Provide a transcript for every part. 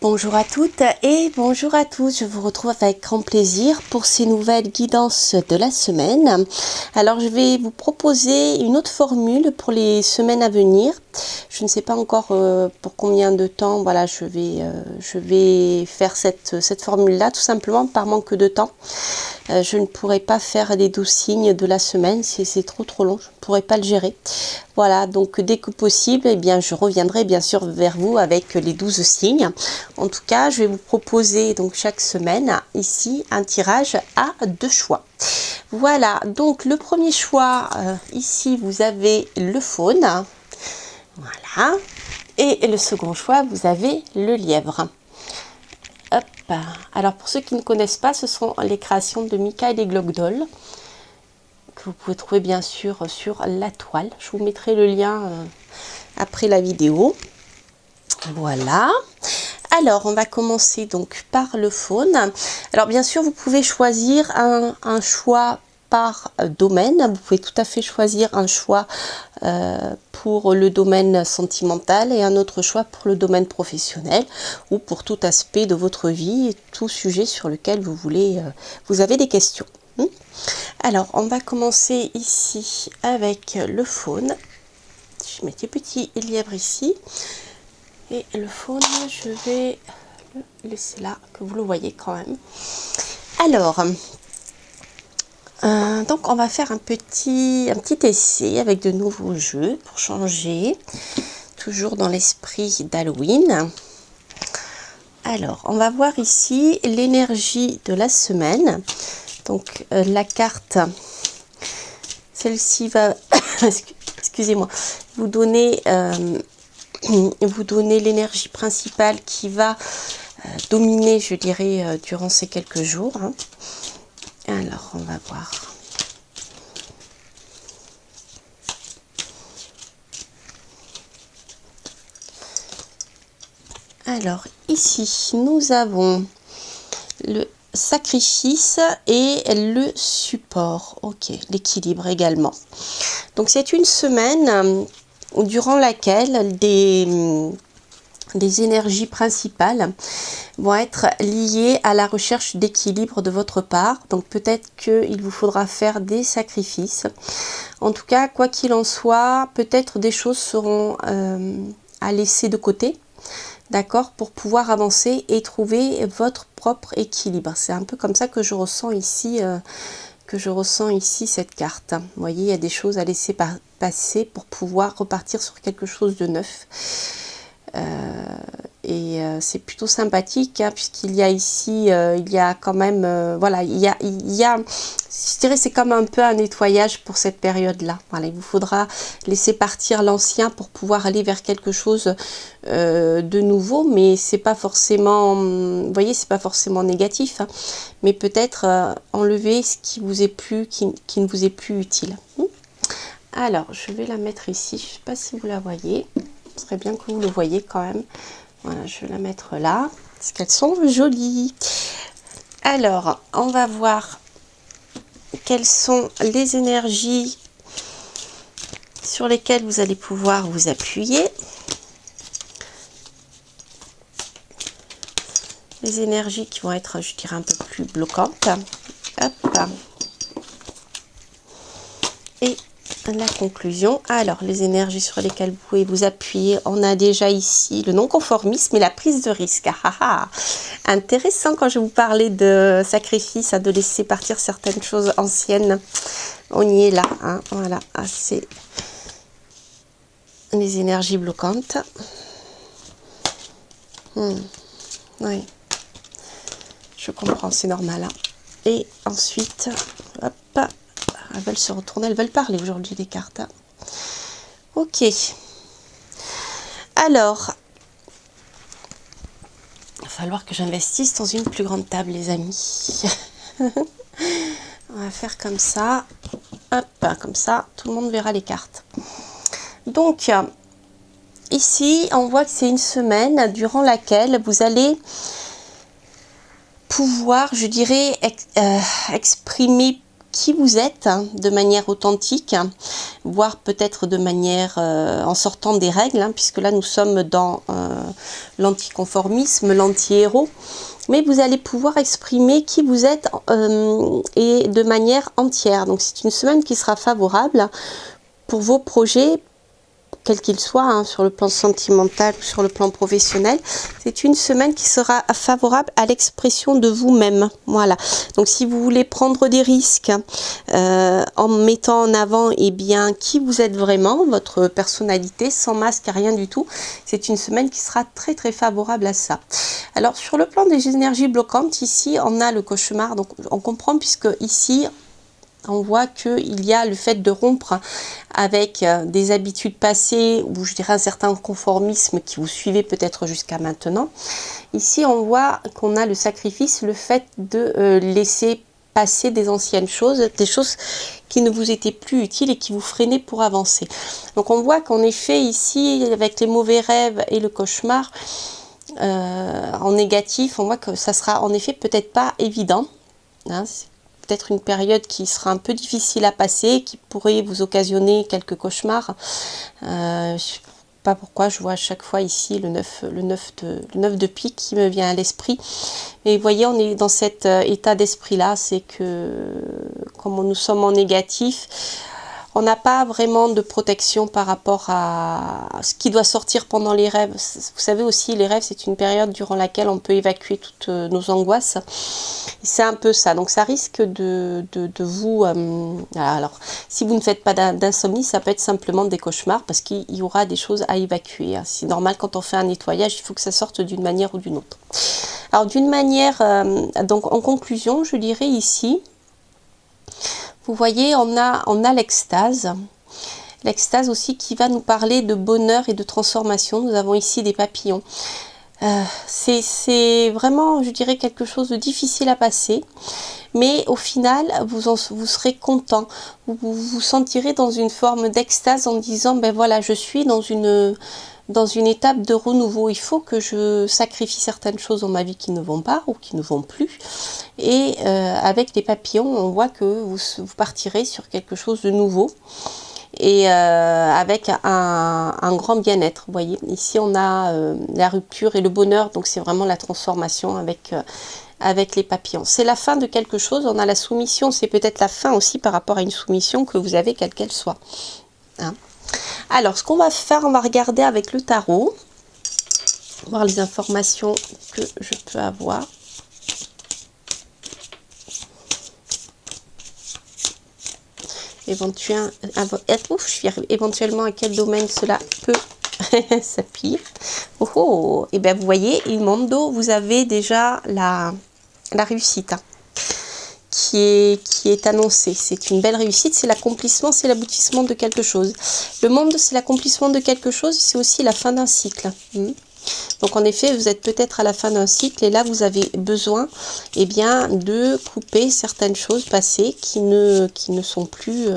Bonjour à toutes et bonjour à tous, je vous retrouve avec grand plaisir pour ces nouvelles guidances de la semaine. Alors je vais vous proposer une autre formule pour les semaines à venir. Je ne sais pas encore pour combien de temps, voilà, je vais faire cette formule-là, tout simplement par manque de temps. Je ne pourrai pas faire les 12 signes de la semaine, c'est trop long, je ne pourrai pas le gérer. Voilà, donc dès que possible, eh bien, je reviendrai bien sûr vers vous avec les 12 signes. En tout cas, je vais vous proposer donc chaque semaine ici un tirage à 2 choix. Voilà, donc le premier choix, ici vous avez le faune. Voilà. Et le second choix, vous avez le lièvre. Hop. Alors pour ceux qui ne connaissent pas, ce sont les créations de Michael et Glogdol que vous pouvez trouver bien sûr sur la toile. Je vous mettrai le lien après la vidéo. Voilà. Alors on va commencer donc par le faune. Alors bien sûr vous pouvez choisir un choix par domaine. Vous pouvez tout à fait choisir un choix pour le domaine sentimental et un autre choix pour le domaine professionnel ou pour tout aspect de votre vie et tout sujet sur lequel vous voulez, vous avez des questions. Alors on va commencer ici avec le faune. Je mets des petits lièvres ici et le faune je vais le laisser là que vous le voyez quand même. Alors donc on va faire un petit essai avec de nouveaux jeux pour changer, toujours dans l'esprit d'Halloween. Alors on va voir ici l'énergie de la semaine. Donc la carte, celle-ci va excusez-moi, vous donner l'énergie principale qui va dominer, je dirais, durant ces quelques jours. Alors, on va voir. Alors, ici, nous avons le sacrifice et le support. Ok, l'équilibre également. Donc, c'est une semaine durant laquelle des énergies principales vont être liées à la recherche d'équilibre de votre part. Donc peut-être qu'il vous faudra faire des sacrifices. En tout cas, quoi qu'il en soit, peut-être des choses seront à laisser de côté, d'accord, pour pouvoir avancer et trouver votre propre équilibre. C'est un peu comme ça que je ressens ici cette carte. Vous voyez, il y a des choses à laisser passer pour pouvoir repartir sur quelque chose de neuf. C'est plutôt sympathique puisqu'il y a ici il y a quand même voilà, il y a je dirais c'est comme un peu un nettoyage pour cette période là. Voilà, il vous faudra laisser partir l'ancien pour pouvoir aller vers quelque chose de nouveau, mais c'est pas forcément, vous voyez, c'est pas forcément négatif, mais peut-être enlever ce qui vous est plus qui ne vous est plus utile. Alors je vais la mettre ici, je sais pas si vous la voyez. Ce serait bien que vous le voyez quand même. Voilà, je vais la mettre là, parce qu'elles sont jolies. Alors, on va voir quelles sont les énergies sur lesquelles vous allez pouvoir vous appuyer. Les énergies qui vont être, je dirais, un peu plus bloquantes. Hop. Et la conclusion. Alors, les énergies sur lesquelles vous pouvez vous appuyer, on a déjà ici le non-conformisme et la prise de risque. Intéressant quand je vous parlais de sacrifice, de laisser partir certaines choses anciennes. On y est là, voilà, c'est les énergies bloquantes. Oui, je comprends, c'est normal. Et ensuite, hop. Elles veulent se retourner, elles veulent parler aujourd'hui les cartes. Ok. Alors, il va falloir que j'investisse dans une plus grande table, les amis. On va faire comme ça. Hop, comme ça, tout le monde verra les cartes. Donc, ici, on voit que c'est une semaine durant laquelle vous allez pouvoir, je dirais, exprimer qui vous êtes hein, de manière authentique, hein, voire peut-être de manière en sortant des règles, hein, puisque là nous sommes dans l'anticonformisme, l'anti-héros. Mais vous allez pouvoir exprimer qui vous êtes et de manière entière. Donc c'est une semaine qui sera favorable pour vos projets, quel qu'il soit, hein, sur le plan sentimental ou sur le plan professionnel. C'est une semaine qui sera favorable à l'expression de vous-même. Voilà. Donc si vous voulez prendre des risques en mettant en avant eh bien, qui vous êtes vraiment, votre personnalité, sans masque, rien du tout, c'est une semaine qui sera très très favorable à ça. Alors sur le plan des énergies bloquantes, ici on a le cauchemar. Donc on comprend puisque ici on voit qu'il y a le fait de rompre avec des habitudes passées ou je dirais un certain conformisme qui vous suivez peut-être jusqu'à maintenant. Ici, on voit qu'on a le sacrifice, le fait de laisser passer des anciennes choses, des choses qui ne vous étaient plus utiles et qui vous freinaient pour avancer. Donc on voit qu'en effet ici, avec les mauvais rêves et le cauchemar, en négatif, on voit que ça sera en effet peut-être pas évident. Hein, peut-être une période qui sera un peu difficile à passer, qui pourrait vous occasionner quelques cauchemars. Je ne sais pas pourquoi je vois à chaque fois ici le 9 de pique qui me vient à l'esprit. Et vous voyez, on est dans cet état d'esprit-là, c'est que comme nous sommes en négatif, on n'a pas vraiment de protection par rapport à ce qui doit sortir pendant les rêves. Vous savez aussi, les rêves, c'est une période durant laquelle on peut évacuer toutes nos angoisses. C'est un peu ça. Donc, ça risque de vous... alors, si vous ne faites pas d'insomnie, ça peut être simplement des cauchemars parce qu'il y aura des choses à évacuer. C'est normal, quand on fait un nettoyage, il faut que ça sorte d'une manière ou d'une autre. Alors, d'une manière... donc, en conclusion, je dirais ici... Vous voyez, on a l'extase. L'extase aussi qui va nous parler de bonheur et de transformation. Nous avons ici des papillons. C'est vraiment, je dirais, quelque chose de difficile à passer. Mais au final, vous serez content. Vous vous sentirez dans une forme d'extase en disant, ben voilà, je suis dans une étape de renouveau. Il faut que je sacrifie certaines choses dans ma vie qui ne vont pas ou qui ne vont plus. Et avec les papillons, on voit que vous partirez sur quelque chose de nouveau. Et avec un grand bien-être. Vous voyez, ici on a la rupture et le bonheur. Donc c'est vraiment la transformation avec les papillons. C'est la fin de quelque chose. On a la soumission. C'est peut-être la fin aussi par rapport à une soumission que vous avez, quelle qu'elle soit. Hein? Alors, ce qu'on va faire, on va regarder avec le tarot, voir les informations que je peux avoir. Éventuellement, à quel domaine cela peut s'appuyer. Oh, oh. Et bien, vous voyez, il mondo, vous avez déjà la réussite. Hein, qui est annoncé. C'est une belle réussite, c'est l'accomplissement, c'est l'aboutissement de quelque chose. Le monde, c'est l'accomplissement de quelque chose, c'est aussi la fin d'un cycle. Donc en effet, vous êtes peut-être à la fin d'un cycle et là, vous avez besoin eh bien, de couper certaines choses passées qui ne sont plus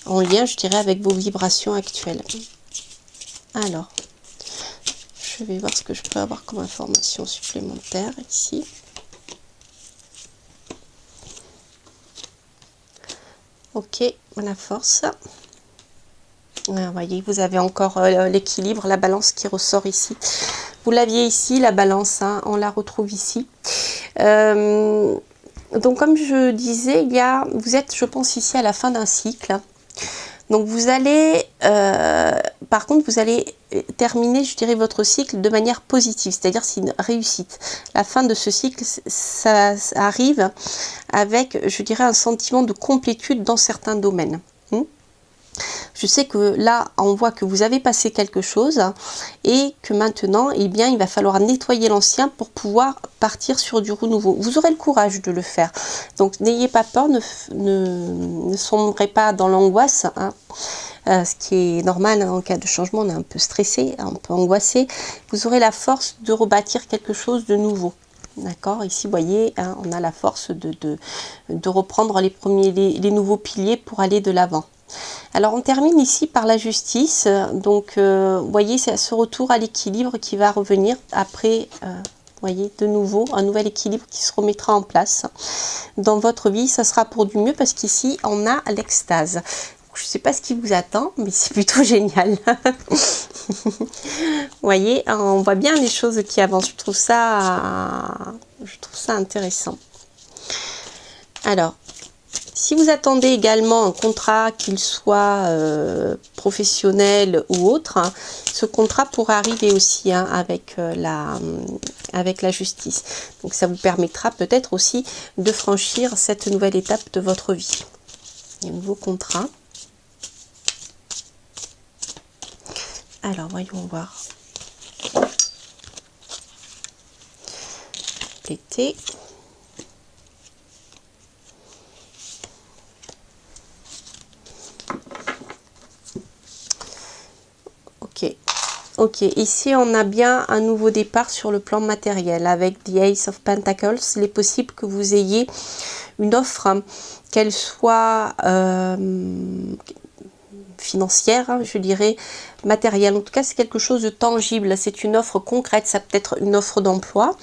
en lien, je dirais, avec vos vibrations actuelles. Alors, je vais voir ce que je peux avoir comme information supplémentaire ici. Ok, la force. Vous voyez, vous avez encore l'équilibre, la balance qui ressort ici. Vous l'aviez ici, la balance, hein, on la retrouve ici. Donc, comme je disais, vous êtes, je pense, ici à la fin d'un cycle. Donc, vous allez, par contre, vous allez terminer, je dirais, votre cycle de manière positive, c'est-à-dire c'est une réussite. La fin de ce cycle, ça arrive avec, je dirais, un sentiment de complétude dans certains domaines. Je sais que là, on voit que vous avez passé quelque chose et que maintenant, eh bien, il va falloir nettoyer l'ancien pour pouvoir partir sur du renouveau. Vous aurez le courage de le faire. Donc, n'ayez pas peur, ne sombrez pas dans l'angoisse. Hein. Ce qui est normal, hein, en cas de changement, on est un peu stressé, un peu angoissé. Vous aurez la force de rebâtir quelque chose de nouveau. D'accord, ici, vous voyez, hein, on a la force de reprendre les nouveaux piliers pour aller de l'avant. Alors, on termine ici par la justice. Donc, vous voyez, c'est ce retour à l'équilibre qui va revenir après voyez, de nouveau, un nouvel équilibre qui se remettra en place dans votre vie. Ça sera pour du mieux parce qu'ici, on a l'extase. Je ne sais pas ce qui vous attend, mais c'est plutôt génial. Vous voyez, on voit bien les choses qui avancent. Je trouve ça intéressant. Alors, si vous attendez également un contrat, qu'il soit professionnel ou autre, hein, ce contrat pourra arriver aussi hein, avec la justice. Donc, ça vous permettra peut-être aussi de franchir cette nouvelle étape de votre vie. Un nouveau contrat. Alors, voyons voir. L'été. Ok, ici on a bien un nouveau départ sur le plan matériel avec The Ace of Pentacles. Il est possible que vous ayez une offre, hein, qu'elle soit financière, hein, je dirais, matérielle. En tout cas, c'est quelque chose de tangible. C'est une offre concrète. Ça peut être une offre d'emploi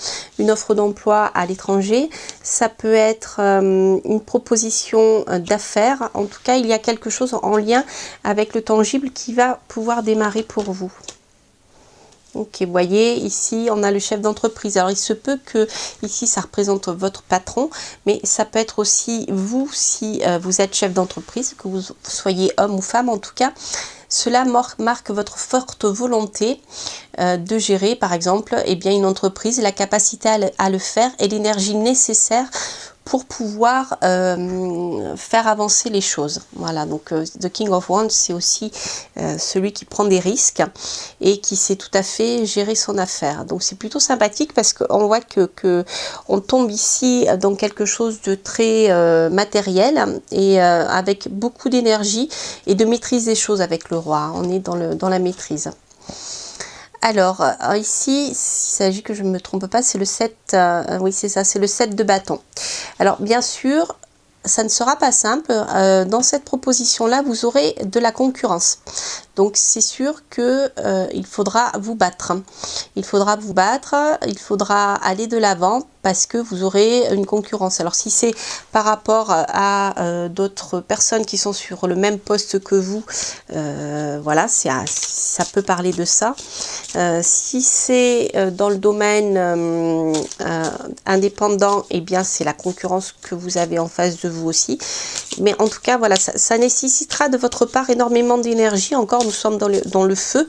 à l'étranger. Ça peut être une proposition d'affaires. En tout cas, il y a quelque chose en lien avec le tangible qui va pouvoir démarrer pour vous. Ok, vous voyez, ici, on a le chef d'entreprise. Alors, il se peut que, ici, ça représente votre patron, mais ça peut être aussi vous, si vous êtes chef d'entreprise, que vous soyez homme ou femme, en tout cas. Cela marque votre forte volonté de gérer, par exemple, eh bien, une entreprise, la capacité à le faire et l'énergie nécessaire pour pouvoir faire avancer les choses. Voilà, donc The King of Wands, c'est aussi celui qui prend des risques et qui sait tout à fait gérer son affaire. Donc c'est plutôt sympathique parce qu'on voit que on tombe ici dans quelque chose de très matériel et avec beaucoup d'énergie et de maîtrise des choses avec le roi. On est dans la maîtrise. Alors, ici, il s'agit que je ne me trompe pas, c'est le 7, oui c'est ça, c'est le 7 de bâton. Alors, bien sûr, ça ne sera pas simple. Dans cette proposition-là, vous aurez de la concurrence. Donc, c'est sûr que il faudra vous battre. Il faudra vous battre, il faudra aller de l'avant parce que vous aurez une concurrence. Alors, si c'est par rapport à d'autres personnes qui sont sur le même poste que vous, voilà, ça peut parler de ça. Si c'est dans le domaine indépendant, eh bien, c'est la concurrence que vous avez en face de vous aussi. Mais en tout cas, voilà, ça nécessitera de votre part énormément d'énergie. Encore, nous sommes dans le feu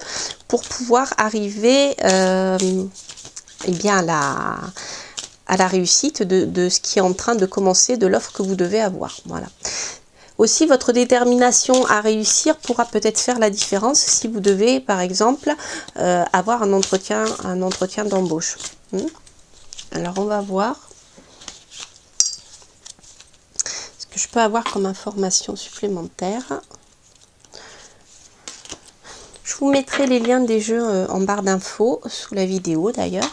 pour pouvoir arriver eh bien, à la réussite de ce qui est en train de commencer, de l'offre que vous devez avoir. Voilà. Aussi, votre détermination à réussir pourra peut-être faire la différence si vous devez, par exemple, avoir un entretien d'embauche. Alors, on va voir ce que je peux avoir comme information supplémentaire. Je vous mettrai les liens des jeux en barre d'infos, sous la vidéo d'ailleurs.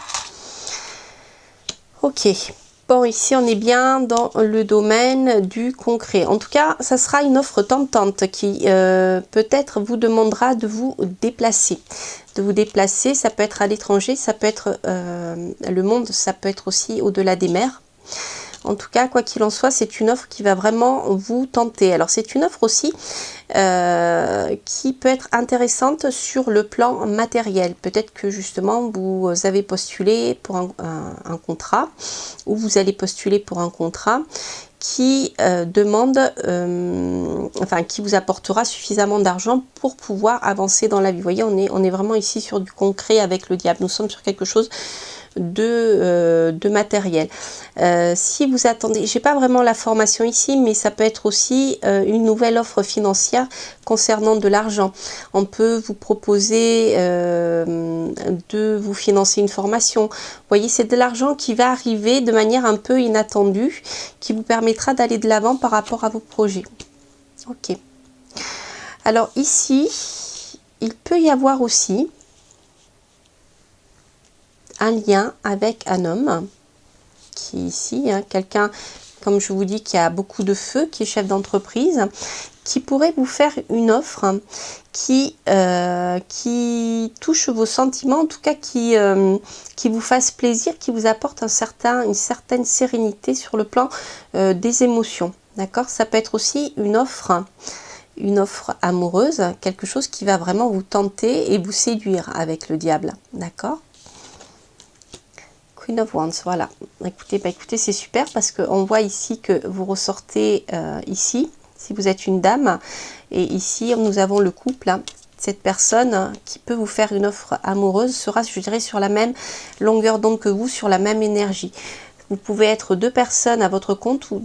Ok. Bon, ici, on est bien dans le domaine du concret. En tout cas, ça sera une offre tentante qui peut-être vous demandera de vous déplacer. Ça peut être à l'étranger, ça peut être le monde, ça peut être aussi au-delà des mers. En tout cas, quoi qu'il en soit, c'est une offre qui va vraiment vous tenter. Alors, c'est une offre aussi qui peut être intéressante sur le plan matériel. Peut-être que justement, vous avez postulé pour un contrat ou vous allez postuler pour un contrat qui demande, enfin, qui vous apportera suffisamment d'argent pour pouvoir avancer dans la vie. Vous voyez, on est vraiment ici sur du concret avec le diable. Nous sommes sur quelque chose de matériel. Si vous attendez, j'ai pas vraiment la formation ici, mais ça peut être aussi une nouvelle offre financière concernant de l'argent. On peut vous proposer de vous financer une formation. Vous voyez, c'est de l'argent qui va arriver de manière un peu inattendue, qui vous permettra d'aller de l'avant par rapport à vos projets. Ok. Alors ici, il peut y avoir aussi un lien avec un homme qui est ici, hein, quelqu'un, comme je vous dis, qui a beaucoup de feu, qui est chef d'entreprise, qui pourrait vous faire une offre qui touche vos sentiments, en tout cas qui vous fasse plaisir, qui vous apporte une certaine sérénité sur le plan des émotions. D'accord? Ça peut être aussi une offre amoureuse, quelque chose qui va vraiment vous tenter et vous séduire avec le diable. D'accord? Queen of Wands, voilà. Écoutez, c'est super parce qu'on voit ici que vous ressortez ici, si vous êtes une dame, et ici nous avons le couple. Hein. Cette personne qui peut vous faire une offre amoureuse sera, je dirais, sur la même longueur d'onde que vous, sur la même énergie. Vous pouvez être deux personnes à votre compte ou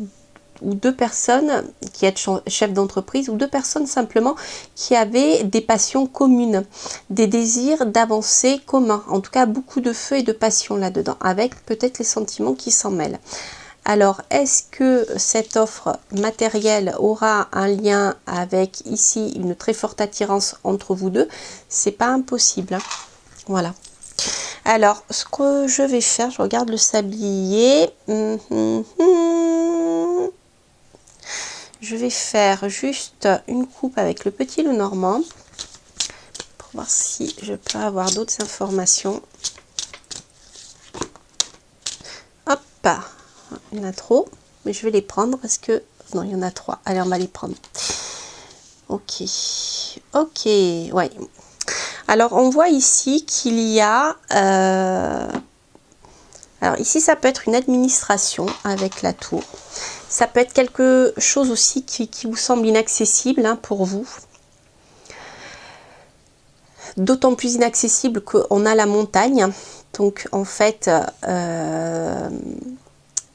deux personnes qui êtes chef d'entreprise ou deux personnes simplement qui avaient des passions communes, des désirs d'avancer communs, en tout cas beaucoup de feu et de passion là-dedans, avec peut-être les sentiments qui s'en mêlent. Alors, est-ce que cette offre matérielle aura un lien avec ici une très forte attirance entre vous deux? C'est pas impossible. Hein. Voilà. Alors, ce que je vais faire, je regarde le sablier. Je vais faire juste une coupe avec le petit Lenormand pour voir si je peux avoir d'autres informations. Hop, il y en a trop, mais je vais les prendre parce que... Non, il y en a 3. Allez, on va les prendre. Ok, ouais. Alors, on voit ici qu'il y a... Alors ici, ça peut être une administration avec la tour. Ça peut être quelque chose aussi qui vous semble inaccessible hein, pour vous. D'autant plus inaccessible qu'on a la montagne. Donc en fait,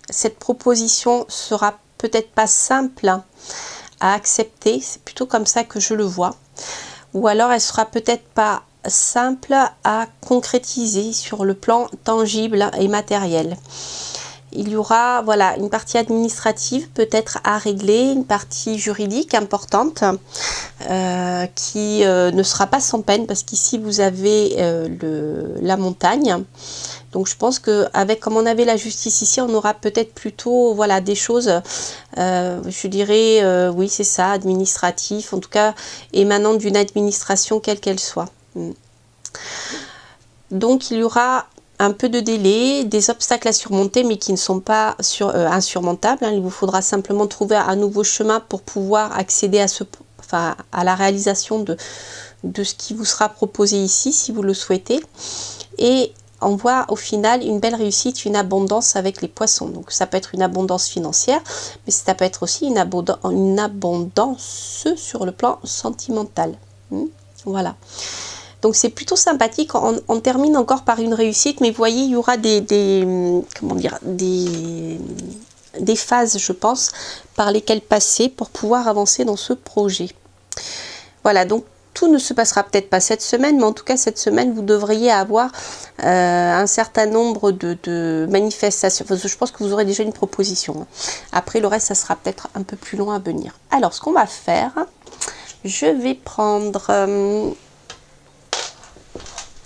cette proposition sera peut-être pas simple à accepter. C'est plutôt comme ça que je le vois. Ou alors elle sera peut-être pas simple à concrétiser sur le plan tangible et matériel. Il y aura voilà, une partie administrative peut-être à régler, une partie juridique importante qui ne sera pas sans peine parce qu'ici vous avez la montagne. Donc je pense qu'avec comme on avait la justice ici, on aura peut-être plutôt voilà, des choses, je dirais, oui c'est ça, administratif, en tout cas émanant d'une administration quelle qu'elle soit. Donc il y aura un peu de délai, des obstacles à surmonter mais qui ne sont pas insurmontables. Hein. Il vous faudra simplement trouver un nouveau chemin pour pouvoir accéder à la réalisation de ce qui vous sera proposé ici si vous le souhaitez. Et on voit au final une belle réussite, une abondance avec les poissons. Donc ça peut être une abondance financière, mais ça peut être aussi une abondance sur le plan sentimental. Voilà. Donc c'est plutôt sympathique. On termine encore par une réussite, mais vous voyez, il y aura des phases, je pense, par lesquelles passer pour pouvoir avancer dans ce projet. Voilà, donc tout ne se passera peut-être pas cette semaine, mais en tout cas cette semaine, vous devriez avoir un certain nombre de manifestations. Enfin, je pense que vous aurez déjà une proposition. Après, le reste, ça sera peut-être un peu plus loin à venir. Alors, ce qu'on va faire, je vais prendre...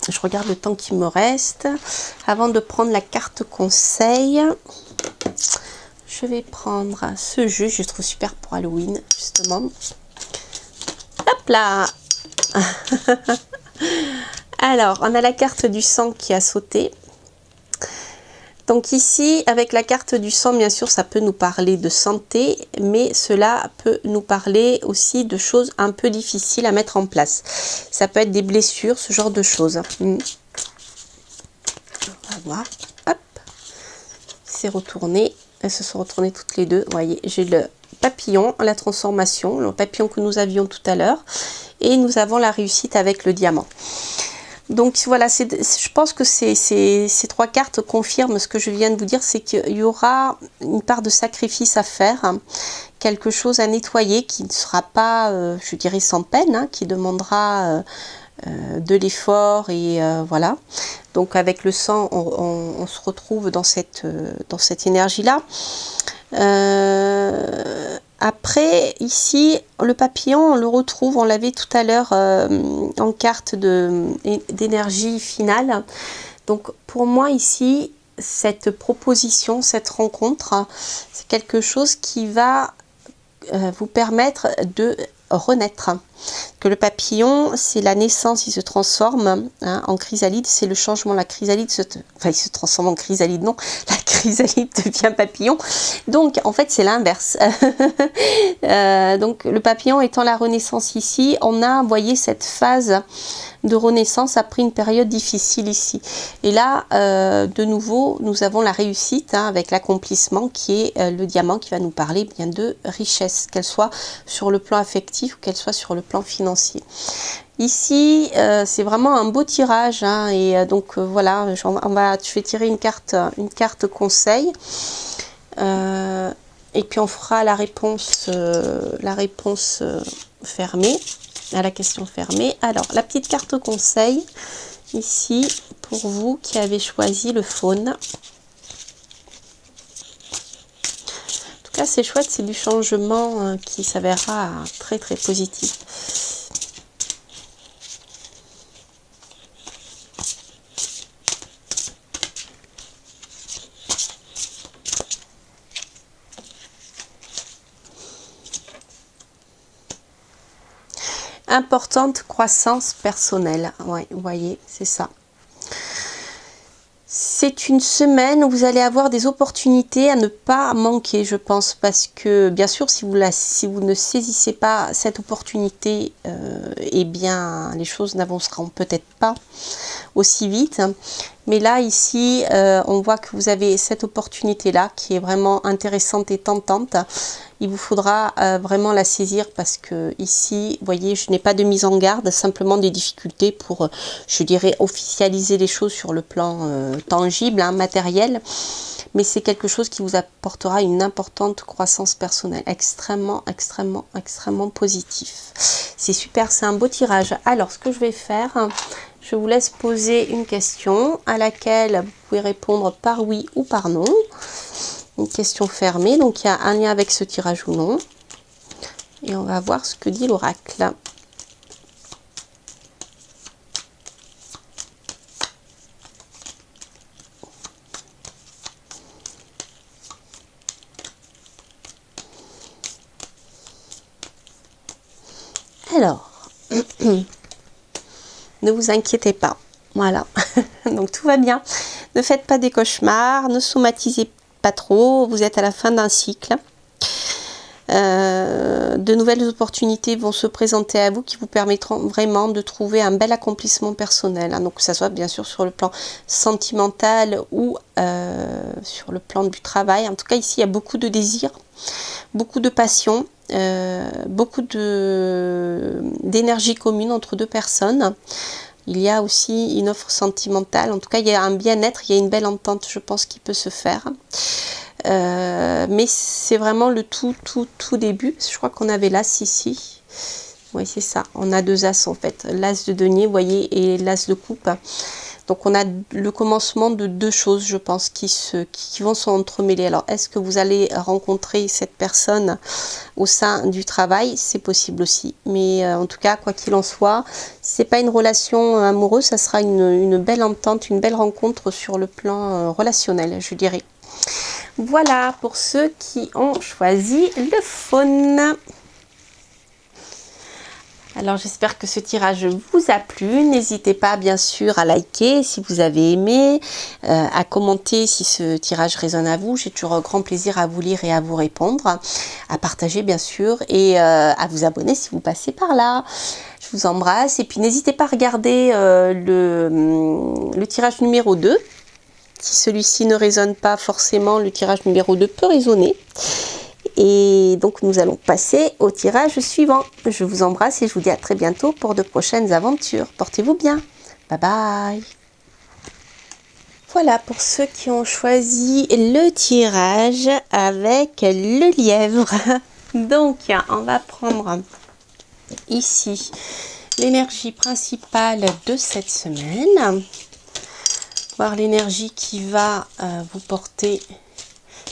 je regarde le temps qui me reste. Avant de prendre la carte conseil, je vais prendre ce jeu. Je trouve super pour Halloween, justement. Hop là. Alors, on a la carte du sang qui a sauté. Donc ici, avec la carte du sang, bien sûr, ça peut nous parler de santé, mais cela peut nous parler aussi de choses un peu difficiles à mettre en place. Ça peut être des blessures, ce genre de choses. On va voir. Hop. C'est retourné. Elles se sont retournées toutes les deux. Vous voyez, j'ai le papillon, la transformation, le papillon que nous avions tout à l'heure. Et nous avons la réussite avec le diamant. Donc voilà, je pense que ces 3 cartes confirment ce que je viens de vous dire, c'est qu'il y aura une part de sacrifice à faire, hein, quelque chose à nettoyer qui ne sera pas, je dirais, sans peine, hein, qui demandera de l'effort et voilà. Donc avec le sang, on se retrouve dans cette énergie-là. Après, ici, le papillon, on le retrouve, on l'avait tout à l'heure en carte d'énergie finale. Donc, pour moi, ici, cette proposition, cette rencontre, c'est quelque chose qui va vous permettre de renaître. Que le papillon, c'est la naissance, il se transforme hein, en chrysalide, c'est le changement. La chrysalide, il se transforme en chrysalide, non, la chrysalide devient papillon. Donc, en fait, c'est l'inverse. Donc, le papillon étant la renaissance ici, on a, vous voyez, cette phase de renaissance après une période difficile ici. Et là, de nouveau, nous avons la réussite hein, avec l'accomplissement qui est le diamant qui va nous parler bien de richesse, qu'elle soit sur le plan affectif ou qu'elle soit sur le plan financier. Ici, c'est vraiment un beau tirage hein, et donc voilà, je vais tirer une carte conseil. Et puis on fera la réponse fermée à la question fermée. Alors la petite carte conseil ici pour vous qui avez choisi le faune. En tout cas c'est chouette, c'est du changement qui s'avérera très très positif. Importante croissance personnelle. Ouais, vous voyez, c'est ça. C'est une semaine où vous allez avoir des opportunités à ne pas manquer, je pense, parce que bien sûr, si vous ne saisissez pas cette opportunité, eh bien, les choses n'avanceront peut-être pas aussi vite. Mais là, ici, on voit que vous avez cette opportunité-là qui est vraiment intéressante et tentante. Il vous faudra vraiment la saisir parce que ici, vous voyez, je n'ai pas de mise en garde, simplement des difficultés pour, je dirais, officialiser les choses sur le plan tangible, hein, matériel. Mais c'est quelque chose qui vous apportera une importante croissance personnelle, extrêmement, extrêmement, extrêmement positif. C'est super, c'est un beau tirage. Alors, ce que je vais faire, je vous laisse poser une question à laquelle vous pouvez répondre par oui ou par non. Une question fermée, donc il y a un lien avec ce tirage ou non. Et on va voir ce que dit l'oracle. Alors, ne vous inquiétez pas. Voilà, donc tout va bien. Ne faites pas des cauchemars, ne somatisez pas trop, vous êtes à la fin d'un cycle. De nouvelles opportunités vont se présenter à vous qui vous permettront vraiment de trouver un bel accomplissement personnel. Hein, donc que ça soit bien sûr sur le plan sentimental ou sur le plan du travail. En tout cas ici il y a beaucoup de désir, beaucoup de passion, beaucoup d'énergie commune entre deux personnes. Il y a aussi une offre sentimentale. En tout cas, il y a un bien-être, il y a une belle entente, je pense, qui peut se faire. Mais c'est vraiment le tout début. Je crois qu'on avait l'as ici. Oui, c'est ça. On a deux as en fait. L'as de denier, vous voyez, et l'as de coupe. Donc on a le commencement de deux choses, je pense, qui vont s'entremêler. Alors, est-ce que vous allez rencontrer cette personne au sein du travail? C'est possible aussi. Mais en tout cas, quoi qu'il en soit, si ce n'est pas une relation amoureuse, ça sera une belle entente, une belle rencontre sur le plan relationnel, je dirais. Voilà pour ceux qui ont choisi le faune. Alors j'espère que ce tirage vous a plu. N'hésitez pas bien sûr à liker si vous avez aimé, à commenter si ce tirage résonne à vous. J'ai toujours grand plaisir à vous lire et à vous répondre, à partager bien sûr et à vous abonner si vous passez par là. Je vous embrasse et puis n'hésitez pas à regarder le tirage numéro 2. Si celui-ci ne résonne pas forcément, le tirage numéro 2 peut résonner. Et donc nous allons passer au tirage suivant. Je vous embrasse et je vous dis à très bientôt pour de prochaines aventures. Portez-vous bien. Bye bye. Voilà pour ceux qui ont choisi le tirage avec le lièvre. Donc on va prendre ici l'énergie principale de cette semaine. Voir l'énergie qui va vous porter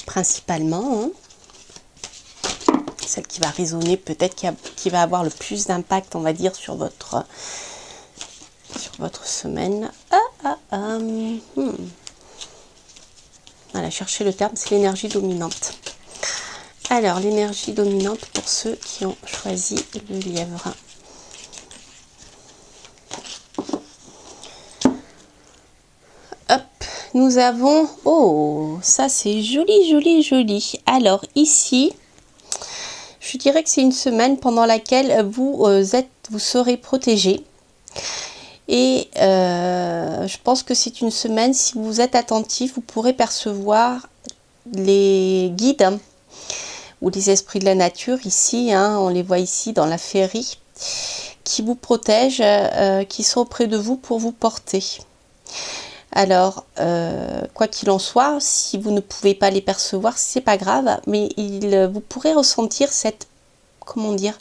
principalement. Hein. Celle qui va résonner peut-être, qui va avoir le plus d'impact, on va dire, sur votre semaine. Voilà, chercher le terme, c'est l'énergie dominante. Alors, l'énergie dominante pour ceux qui ont choisi le lièvre. Hop, nous avons... Oh, ça c'est joli, joli, joli. Alors, ici, je dirais que c'est une semaine pendant laquelle vous serez protégé. Et je pense que c'est une semaine, si vous êtes attentif, vous pourrez percevoir les guides ou les esprits de la nature ici, hein, on les voit ici dans la féerie, qui vous protègent, qui sont auprès de vous pour vous porter. Alors, quoi qu'il en soit, si vous ne pouvez pas les percevoir, c'est pas grave, mais vous pourrez ressentir cette, comment dire,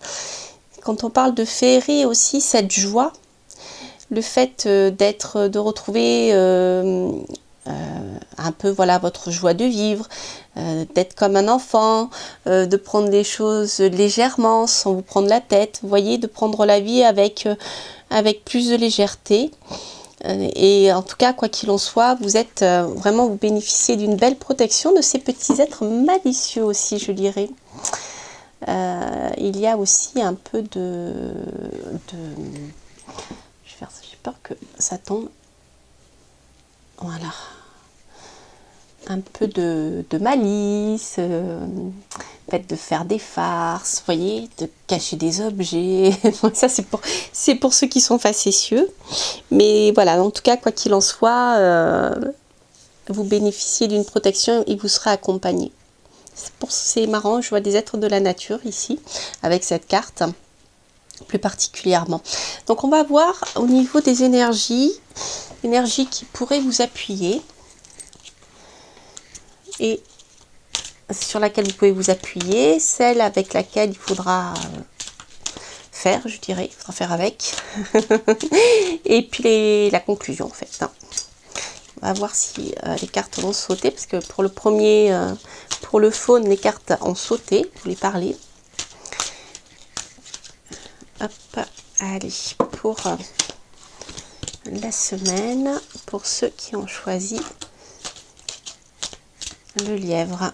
quand on parle de féerie aussi, cette joie, le fait de retrouver un peu voilà votre joie de vivre, d'être comme un enfant, de prendre les choses légèrement sans vous prendre la tête, vous voyez, de prendre la vie avec plus de légèreté. Et en tout cas, quoi qu'il en soit, vous êtes vraiment, vous bénéficiez d'une belle protection de ces petits êtres malicieux aussi, je dirais. Il y a aussi un peu j'ai peur que ça tombe. Voilà. Un peu de malice, peut-être de faire des farces, vous voyez, de cacher des objets. Ça, c'est pour ceux qui sont facétieux. Mais voilà, en tout cas, quoi qu'il en soit, vous bénéficiez d'une protection et vous serez accompagné. C'est marrant, je vois des êtres de la nature ici, avec cette carte, plus particulièrement. Donc, on va voir au niveau des énergies qui pourraient vous appuyer. Et sur laquelle vous pouvez vous appuyer, celle avec laquelle il faudra faire, je dirais, il faudra faire avec. Et puis la conclusion en fait. Non. On va voir si les cartes vont sauter, parce que pour le premier, pour le faune, les cartes ont sauté, pour les parler. Hop, allez, pour la semaine, pour ceux qui ont choisi le lièvre.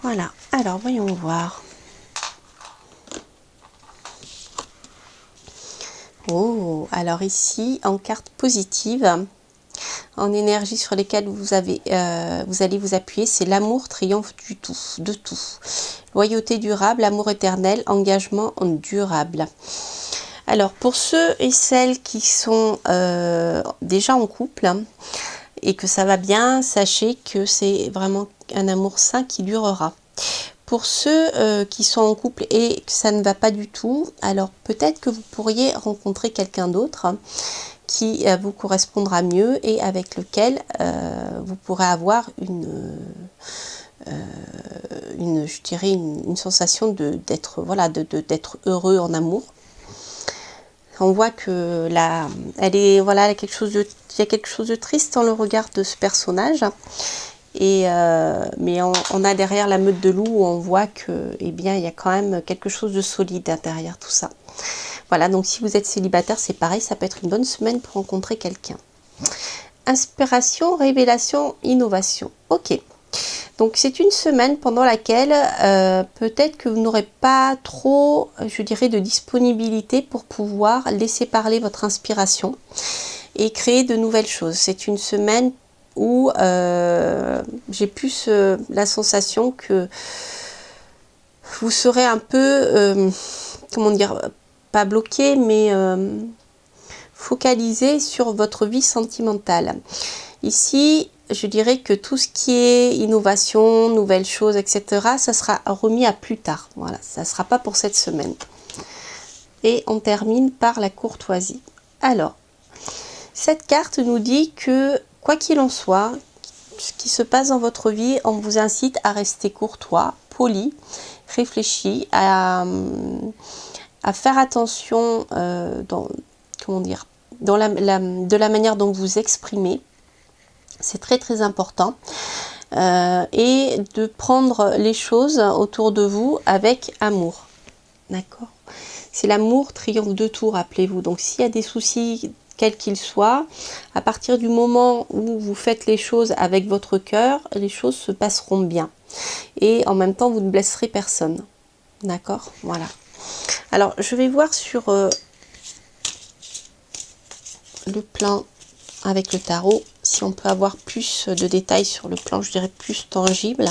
Voilà, alors voyons voir. Oh, alors ici, en carte positive, en énergie sur lesquelles vous allez vous appuyer, c'est l'amour triomphe de tout. Loyauté durable, amour éternel, engagement durable. Alors, pour ceux et celles qui sont déjà en couple, hein, et que ça va bien, sachez que c'est vraiment un amour sain qui durera. Pour ceux qui sont en couple et que ça ne va pas du tout, alors peut-être que vous pourriez rencontrer quelqu'un d'autre qui vous correspondra mieux et avec lequel vous pourrez avoir je dirais une sensation d'être voilà, d'être heureux en amour. On voit que là, voilà, il y a quelque chose de triste dans le regard de ce personnage. Mais on a derrière la meute de loups où on voit que, eh bien, il y a quand même quelque chose de solide derrière tout ça. Voilà, donc si vous êtes célibataire, c'est pareil, ça peut être une bonne semaine pour rencontrer quelqu'un. Inspiration, révélation, innovation. Ok. Donc c'est une semaine pendant laquelle peut-être que vous n'aurez pas trop, je dirais, de disponibilité pour pouvoir laisser parler votre inspiration et créer de nouvelles choses. C'est une semaine où j'ai plus la sensation que vous serez un peu, comment dire, pas bloqué, mais focalisé sur votre vie sentimentale. Ici, je dirais que tout ce qui est innovation, nouvelles choses, etc., ça sera remis à plus tard. Voilà, ça ne sera pas pour cette semaine. Et on termine par la courtoisie. Alors, cette carte nous dit que, quoi qu'il en soit, ce qui se passe dans votre vie, on vous incite à rester courtois, poli, réfléchi, à faire attention de la manière dont vous exprimez. C'est très très important. et de prendre les choses autour de vous avec amour. D'accord? C'est l'amour triomphe de tout, rappelez-vous. Donc s'il y a des soucis, quels qu'ils soient, à partir du moment où vous faites les choses avec votre cœur, les choses se passeront bien. Et en même temps, vous ne blesserez personne. D'accord? Voilà. Alors, je vais voir sur le plan avec le tarot, si on peut avoir plus de détails sur le plan, je dirais plus tangible.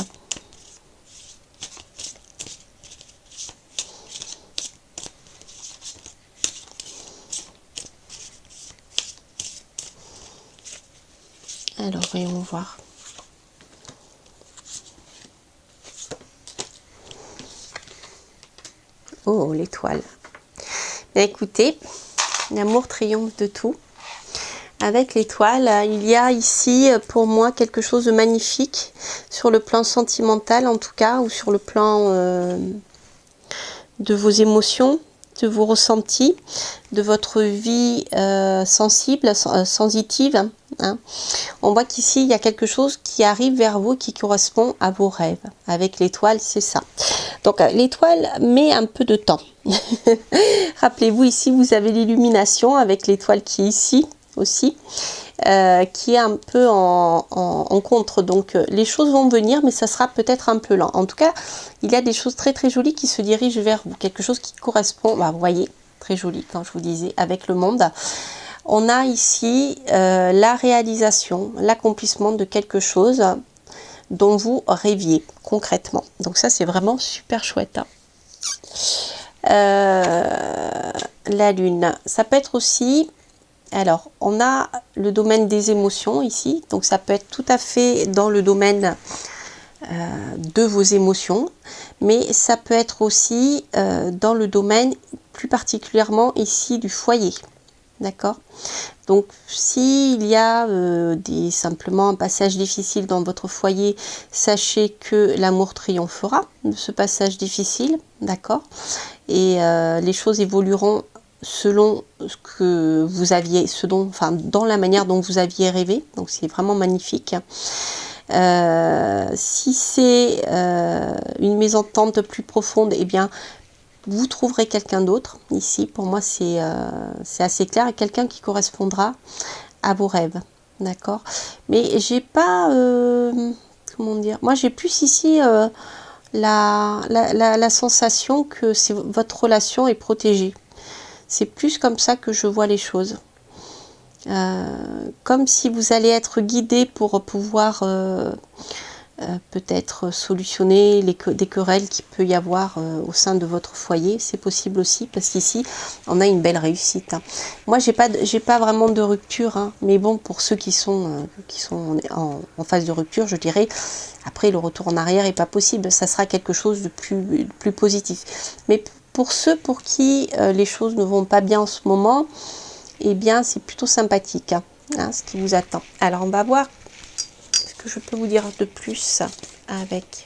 Alors, voyons voir. Oh, l'étoile. Bien, écoutez, l'amour triomphe de tout. Avec l'étoile, il y a ici pour moi quelque chose de magnifique sur le plan sentimental en tout cas, ou sur le plan de vos émotions, de vos ressentis, de votre vie sensible, sensitive. Hein. On voit qu'ici, il y a quelque chose qui arrive vers vous qui correspond à vos rêves. Avec l'étoile, c'est ça. Donc, l'étoile met un peu de temps. Rappelez-vous, ici, vous avez l'illumination avec l'étoile qui est ici aussi, qui est un peu en contre. Donc, les choses vont venir, mais ça sera peut-être un peu lent. En tout cas, il y a des choses très, très jolies qui se dirigent vers vous. Quelque chose qui correspond, bah, vous voyez, très joli, quand je vous disais, avec le monde. On a ici la réalisation, l'accomplissement de quelque chose dont vous rêviez concrètement. Donc ça, c'est vraiment super chouette. Hein. La lune, ça peut être aussi, alors on a le domaine des émotions ici, donc ça peut être tout à fait dans le domaine de vos émotions, mais ça peut être aussi dans le domaine plus particulièrement ici du foyer. D'accord? Donc, s'il y a simplement un passage difficile dans votre foyer, sachez que l'amour triomphera de ce passage difficile, d'accord? Et les choses évolueront selon ce que vous aviez, enfin, dans la manière dont vous aviez rêvé. Donc, c'est vraiment magnifique. Si c'est une mésentente plus profonde, eh bien, vous trouverez quelqu'un d'autre. Ici, pour moi, c'est assez clair. Et quelqu'un qui correspondra à vos rêves. D'accord? Mais j'ai pas... comment dire? Moi, j'ai plus ici la sensation que votre relation est protégée. C'est plus comme ça que je vois les choses. Comme si vous allez être guidé pour pouvoir... peut-être solutionner des querelles qu'il peut y avoir au sein de votre foyer, c'est possible aussi, parce qu'ici on a une belle réussite. Hein. Moi j'ai pas vraiment de rupture, hein, mais bon, pour ceux qui sont en phase de rupture, je dirais, après le retour en arrière est pas possible, ça sera quelque chose de plus positif. Mais pour ceux pour qui les choses ne vont pas bien en ce moment, eh bien c'est plutôt sympathique, hein, ce qui vous attend. Alors on va voir que je peux vous dire de plus avec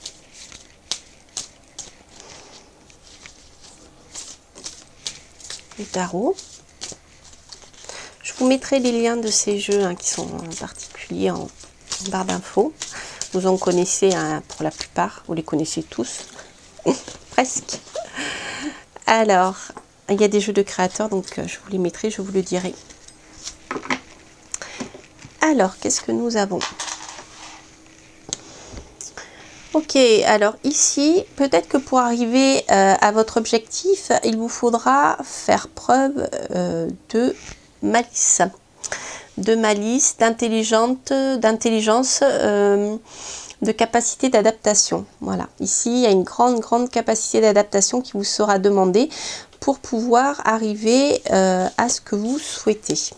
le tarot. Je vous mettrai les liens de ces jeux qui sont en particulier en barre d'infos. Vous en connaissez pour la plupart, vous les connaissez tous, presque. Alors, il y a des jeux de créateurs, donc je vous les mettrai, je vous le dirai. Alors, qu'est-ce que nous avons ? Ok, alors ici, peut-être que pour arriver à votre objectif, il vous faudra faire preuve de malice, d'intelligence, de capacité d'adaptation. Voilà, ici, il y a une grande capacité d'adaptation qui vous sera demandée pour pouvoir arriver à ce que vous souhaitez.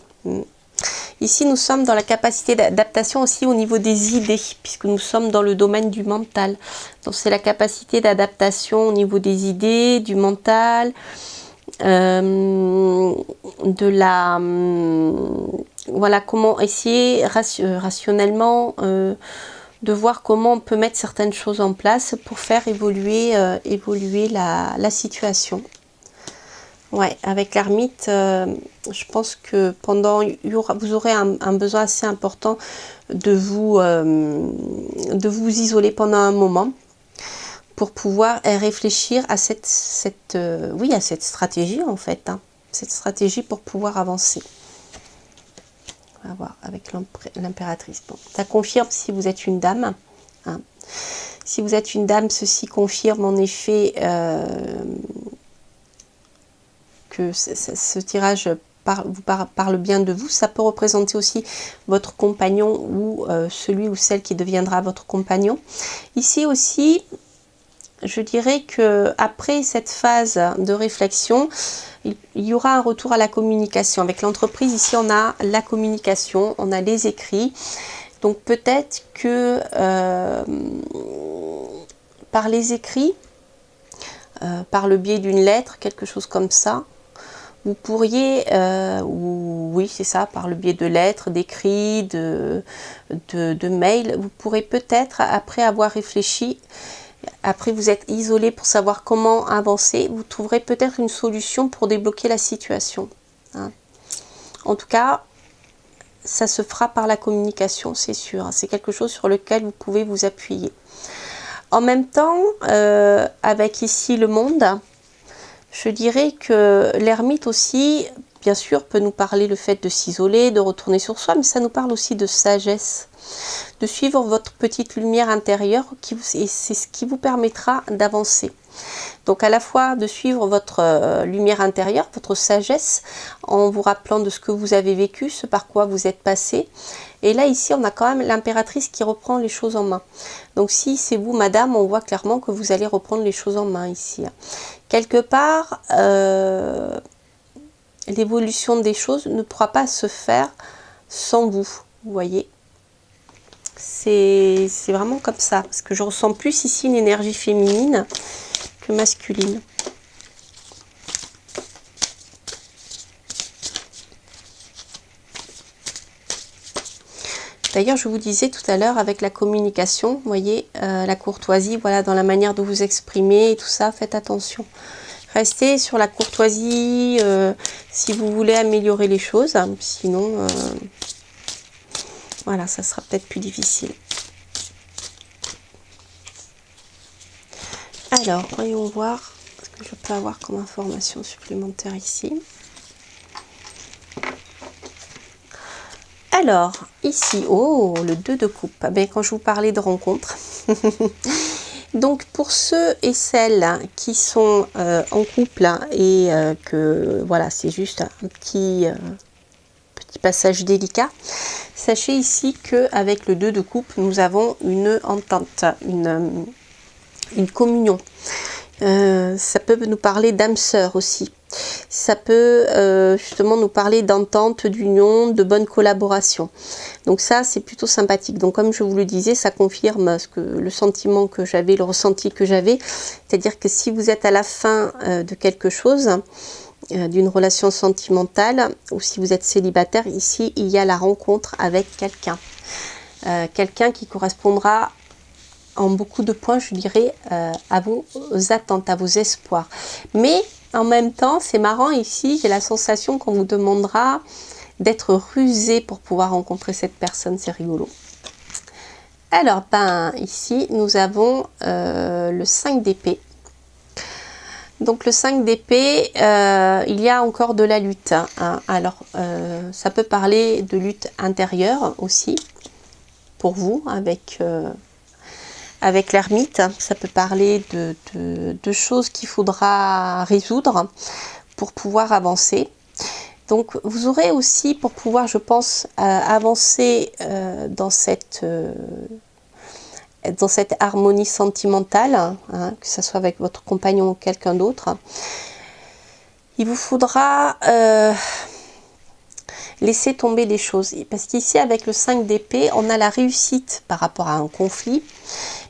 Ici, nous sommes dans la capacité d'adaptation aussi au niveau des idées, puisque nous sommes dans le domaine du mental. Donc, c'est la capacité d'adaptation au niveau des idées, du mental, voilà, comment essayer rationnellement de voir comment on peut mettre certaines choses en place pour faire évoluer la situation. Ouais, avec l'ermite, je pense que vous aurez un besoin assez important de vous isoler pendant un moment pour pouvoir réfléchir à oui, à cette stratégie en fait, hein, cette stratégie pour pouvoir avancer. On va voir avec l'impératrice. Bon, ça confirme si vous êtes une dame. Hein. Si vous êtes une dame, ceci confirme en effet que ce tirage parle bien de vous. Ça peut représenter aussi votre compagnon ou celui ou celle qui deviendra votre compagnon. Ici aussi, je dirais que après cette phase de réflexion, il y aura un retour à la communication. Avec l'entreprise, ici, on a la communication, on a les écrits. Donc peut-être que par les écrits, par le biais d'une lettre, quelque chose comme ça, vous pourriez, oui c'est ça, par le biais de lettres, d'écrits, de mails, vous pourrez peut-être, après avoir réfléchi, après vous êtes isolé pour savoir comment avancer, vous trouverez peut-être une solution pour débloquer la situation. Hein. En tout cas, ça se fera par la communication, c'est sûr. C'est quelque chose sur lequel vous pouvez vous appuyer. En même temps, avec ici le monde, je dirais que l'ermite aussi, bien sûr, peut nous parler le fait de s'isoler, de retourner sur soi, mais ça nous parle aussi de sagesse, de suivre votre petite lumière intérieure, et c'est ce qui vous permettra d'avancer. Donc à la fois de suivre votre lumière intérieure, votre sagesse, en vous rappelant de ce que vous avez vécu, ce par quoi vous êtes passé. Et là, ici, on a quand même l'impératrice qui reprend les choses en main. Donc si c'est vous, madame, on voit clairement que vous allez reprendre les choses en main ici. Quelque part, l'évolution des choses ne pourra pas se faire sans vous, vous voyez. C'est vraiment comme ça, parce que je ressens plus ici une énergie féminine que masculine. D'ailleurs, je vous disais tout à l'heure avec la communication, vous voyez, la courtoisie, voilà, dans la manière de vous exprimer et tout ça, faites attention. Restez sur la courtoisie si vous voulez améliorer les choses, hein, sinon, voilà, ça sera peut-être plus difficile. Alors, voyons voir ce que je peux avoir comme information supplémentaire ici. Alors, ici, oh, le 2 de coupe. Ben, quand je vous parlais de rencontre. Donc, pour ceux et celles qui sont en couple et que, voilà, c'est juste un petit passage délicat, sachez ici qu'avec le 2 de coupe, nous avons une entente, une communion. Ça peut nous parler d'âme sœur aussi. Ça peut justement nous parler d'entente, d'union, de bonne collaboration. Donc ça, c'est plutôt sympathique. Donc comme je vous le disais, ça confirme le sentiment que j'avais, le ressenti que j'avais. C'est-à-dire que si vous êtes à la fin de quelque chose, d'une relation sentimentale, ou si vous êtes célibataire, ici, il y a la rencontre avec quelqu'un. Quelqu'un qui correspondra en beaucoup de points, je dirais, à vos attentes, à vos espoirs. Mais en même temps, c'est marrant ici, j'ai la sensation qu'on vous demandera d'être rusé pour pouvoir rencontrer cette personne, c'est rigolo. Alors, ben, ici, nous avons le 5 d'épée. Donc, le 5 d'épée, il y a encore de la lutte. Hein. Alors, ça peut parler de lutte intérieure aussi, pour vous, avec l'ermite. Ça peut parler de choses qu'il faudra résoudre pour pouvoir avancer. Donc vous aurez aussi, pour pouvoir, je pense, avancer dans cette harmonie sentimentale, hein, que ce soit avec votre compagnon ou quelqu'un d'autre, il vous faudra laisser tomber des choses. Parce qu'ici, avec le 5 d'épée, on a la réussite par rapport à un conflit,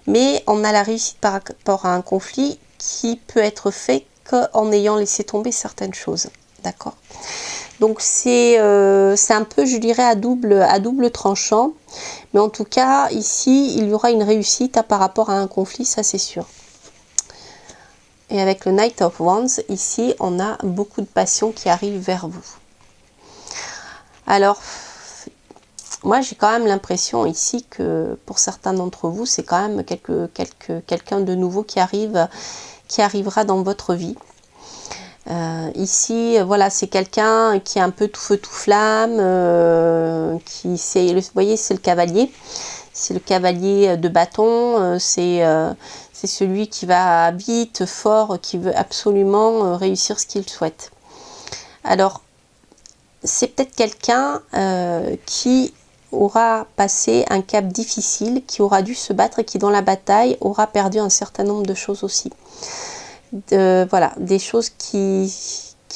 mais on a la réussite par rapport à un conflit qui peut être fait qu'en ayant laissé tomber certaines choses. D'accord ? Donc c'est un peu, je dirais, à double tranchant. Mais en tout cas, ici, il y aura une réussite par rapport à un conflit, ça c'est sûr. Et avec le Knight of Wands, ici, on a beaucoup de passion qui arrive vers vous. Alors, moi, j'ai quand même l'impression ici que pour certains d'entre vous, c'est quand même quelqu'un de nouveau qui arrivera dans votre vie. Ici, voilà, c'est quelqu'un qui est un peu tout feu tout flamme, vous voyez, c'est le cavalier. C'est le cavalier de bâton, c'est celui qui va vite, fort, qui veut absolument réussir ce qu'il souhaite. Alors, c'est peut-être quelqu'un qui aura passé un cap difficile, qui aura dû se battre et qui, dans la bataille, aura perdu un certain nombre de choses aussi. Voilà, des choses qu'il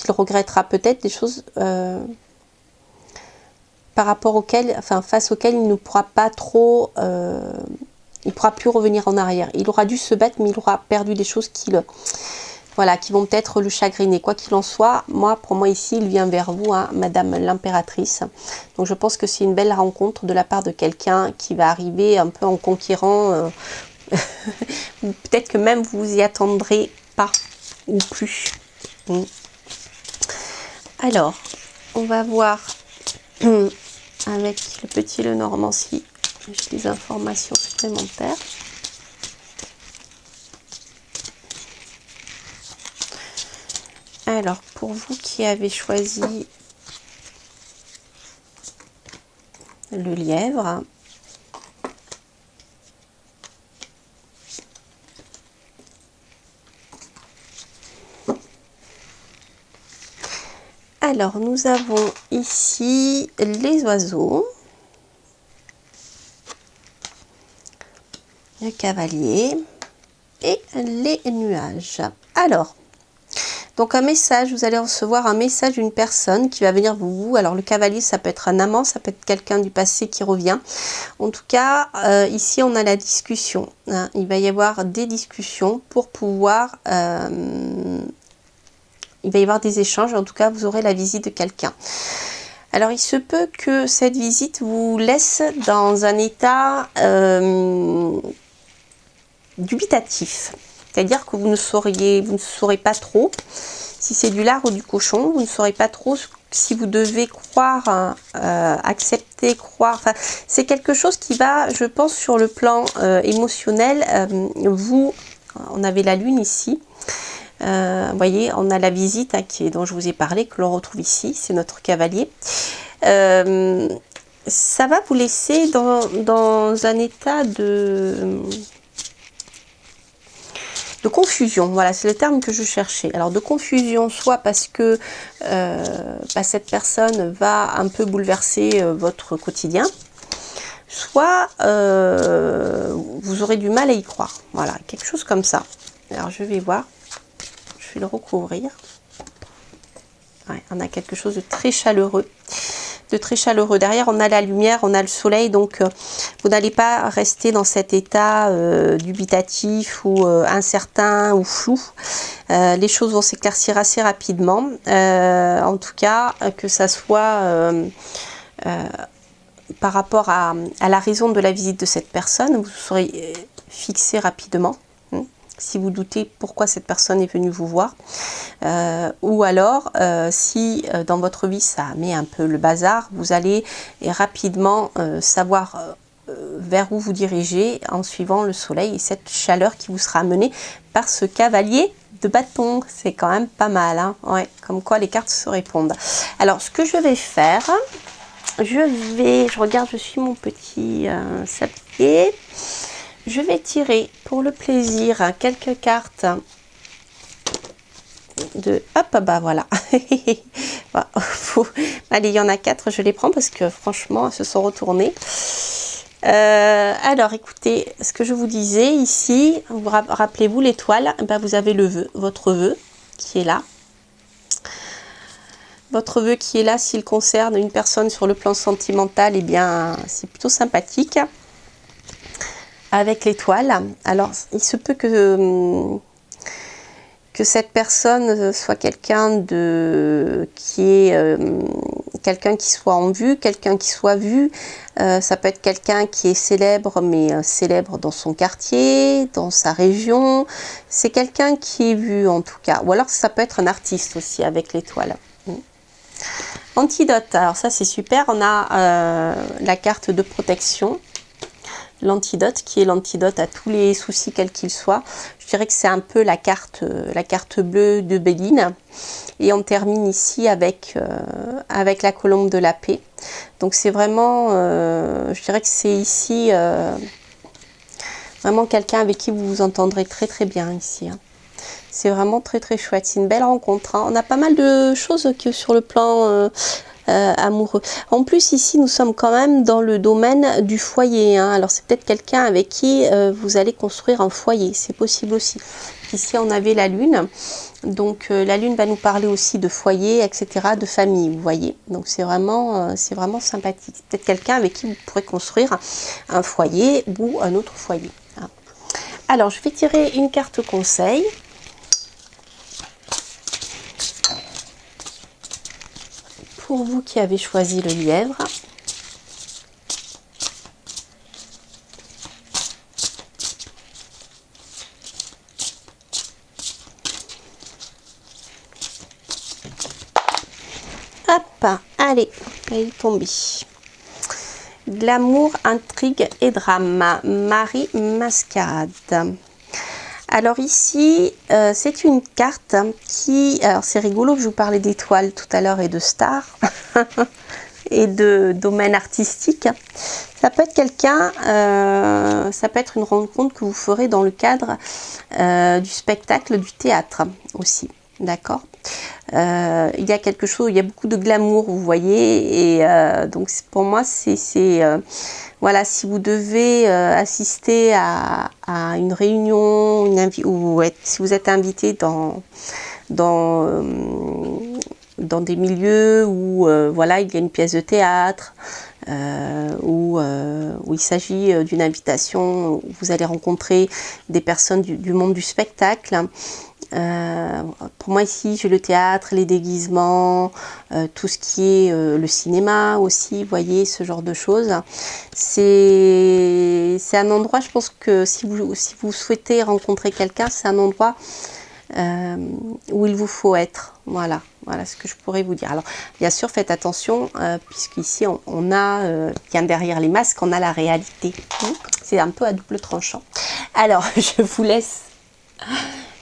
regrettera peut-être, des choses par rapport auxquelles, enfin face auxquelles il ne pourra pas trop, il pourra plus revenir en arrière. Il aura dû se battre, mais il aura perdu des choses voilà, qui vont peut-être le chagriner. Quoi qu'il en soit, pour moi ici, il vient vers vous, hein, Madame l'impératrice. Donc je pense que c'est une belle rencontre de la part de quelqu'un qui va arriver un peu en conquérant. Peut-être que même vous y attendrez pas ou plus. Alors, on va voir avec le petit Lenormand si j'ai des informations supplémentaires. Alors, pour vous qui avez choisi le lièvre, alors nous avons ici les oiseaux, le cavalier et les nuages. Alors, donc un message, vous allez recevoir un message d'une personne qui va venir vous. Alors le cavalier, ça peut être un amant, ça peut être quelqu'un du passé qui revient. En tout cas, ici on a la discussion. Hein. Il va y avoir des discussions pour pouvoir... il va y avoir des échanges, en tout cas vous aurez la visite de quelqu'un. Alors il se peut que cette visite vous laisse dans un état dubitatif. C'est-à-dire que vous ne saurez pas trop si c'est du lard ou du cochon, vous ne saurez pas trop si vous devez croire, accepter, croire. Enfin, c'est quelque chose qui va, je pense, sur le plan émotionnel, on avait la lune ici. Vous voyez, on a la visite hein, dont je vous ai parlé, que l'on retrouve ici, c'est notre cavalier. Ça va vous laisser dans un état de confusion, voilà, c'est le terme que je cherchais. Alors de confusion, soit parce que cette personne va un peu bouleverser votre quotidien, soit vous aurez du mal à y croire. Voilà, quelque chose comme ça. Alors je vais voir, je vais le recouvrir. Ouais, on a quelque chose de très chaleureux. Derrière, on a la lumière, on a le soleil, donc vous n'allez pas rester dans cet état dubitatif ou incertain ou flou. Les choses vont s'éclaircir assez rapidement. En tout cas, que ça soit par rapport à la raison de la visite de cette personne, vous serez fixé rapidement. Si vous doutez pourquoi cette personne est venue vous voir, ou alors si dans votre vie ça met un peu le bazar, vous allez rapidement savoir vers où vous dirigez en suivant le soleil et cette chaleur qui vous sera amenée par ce cavalier de bâton. C'est quand même pas mal, hein, ouais, comme quoi les cartes se répondent. Alors ce que je vais faire, je regarde, je suis mon petit sablier. Je vais tirer pour le plaisir quelques cartes de... Hop, bah voilà. Allez, il y en a 4, je les prends parce que franchement, elles se sont retournées. Alors, écoutez, ce que je vous disais ici, rappelez-vous l'étoile, bah, vous avez le vœu, votre vœu qui est là. Votre vœu qui est là, s'il concerne une personne sur le plan sentimental, eh bien, c'est plutôt sympathique. Avec l'étoile, alors il se peut que cette personne soit quelqu'un qui quelqu'un qui soit en vue, quelqu'un qui soit vu. Ça peut être quelqu'un qui est célèbre, mais célèbre dans son quartier, dans sa région. C'est quelqu'un qui est vu en tout cas. Ou alors ça peut être un artiste aussi avec l'étoile. Antidote, alors ça c'est super. On a la carte de protection. L'antidote qui est l'antidote à tous les soucis quels qu'ils soient. Je dirais que c'est un peu la carte bleue de Béline. Et on termine ici avec la colombe de la paix. Donc c'est vraiment, je dirais que c'est ici vraiment quelqu'un avec qui vous vous entendrez très très bien ici. Hein. C'est vraiment très très chouette, c'est une belle rencontre. Hein. On a pas mal de choses que sur le plan amoureux. En plus ici nous sommes quand même dans le domaine du foyer. Hein. Alors c'est peut-être quelqu'un avec qui vous allez construire un foyer, c'est possible aussi. Ici on avait la lune, donc la lune va nous parler aussi de foyer, etc., de famille, vous voyez. Donc c'est vraiment sympathique. Peut-être quelqu'un avec qui vous pourrez construire un foyer ou un autre foyer. Hein. Alors je vais tirer une carte conseil. Pour vous qui avez choisi le lièvre. Hop, allez, elle est tombée. Glamour, intrigue et drame. Marie Mascarade. Alors ici, c'est une carte qui... Alors c'est rigolo que je vous parlais d'étoiles tout à l'heure et de stars et de domaine artistique. Ça peut être quelqu'un, ça peut être une rencontre que vous ferez dans le cadre du spectacle, du théâtre aussi. D'accord. Il y a quelque chose, il y a beaucoup de glamour, vous voyez, et donc pour moi c'est voilà, si vous devez assister à une réunion, ou si vous êtes invité dans des milieux où voilà, il y a une pièce de théâtre, où il s'agit d'une invitation où vous allez rencontrer des personnes du monde du spectacle. Pour moi ici j'ai le théâtre, les déguisements, tout ce qui est le cinéma aussi, vous voyez, ce genre de choses. C'est un endroit, je pense que si vous souhaitez rencontrer quelqu'un, c'est un endroit où il vous faut être. Voilà ce que je pourrais vous dire. Alors bien sûr faites attention puisqu'ici on a bien derrière les masques on a la réalité. C'est un peu à double tranchant. Alors je vous laisse.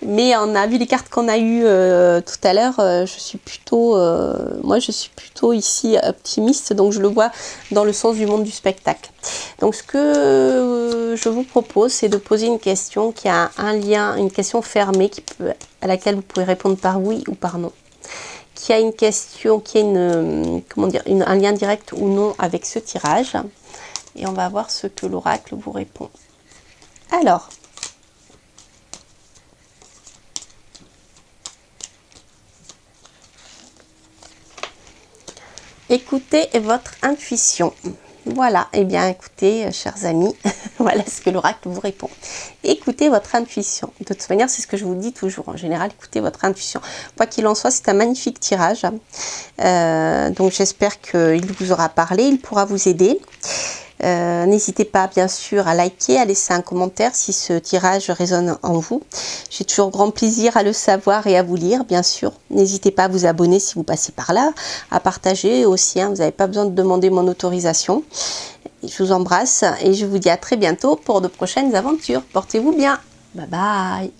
Mais on a vu les cartes qu'on a eues tout à l'heure, moi je suis plutôt ici optimiste, donc je le vois dans le sens du monde du spectacle. Donc ce que je vous propose, c'est de poser une question qui a un lien, une question fermée à laquelle vous pouvez répondre par oui ou par non. Qui a une question, qui a un lien direct ou non avec ce tirage. Et on va voir ce que l'oracle vous répond. Alors, écoutez votre intuition. Voilà, et bien écoutez, chers amis, voilà ce que l'oracle vous répond. Écoutez votre intuition. De toute manière, c'est ce que je vous dis toujours. En général, écoutez votre intuition. Quoi qu'il en soit, c'est un magnifique tirage. Donc j'espère qu'il vous aura parlé, il pourra vous aider. N'hésitez pas bien sûr à liker, à laisser un commentaire si ce tirage résonne en vous. J'ai toujours grand plaisir à le savoir et à vous lire, bien sûr. N'hésitez pas à vous abonner si vous passez par là, à partager aussi, hein, vous n'avez pas besoin de demander mon autorisation. Je vous embrasse et je vous dis à très bientôt pour de prochaines aventures. Portez-vous bien. Bye bye.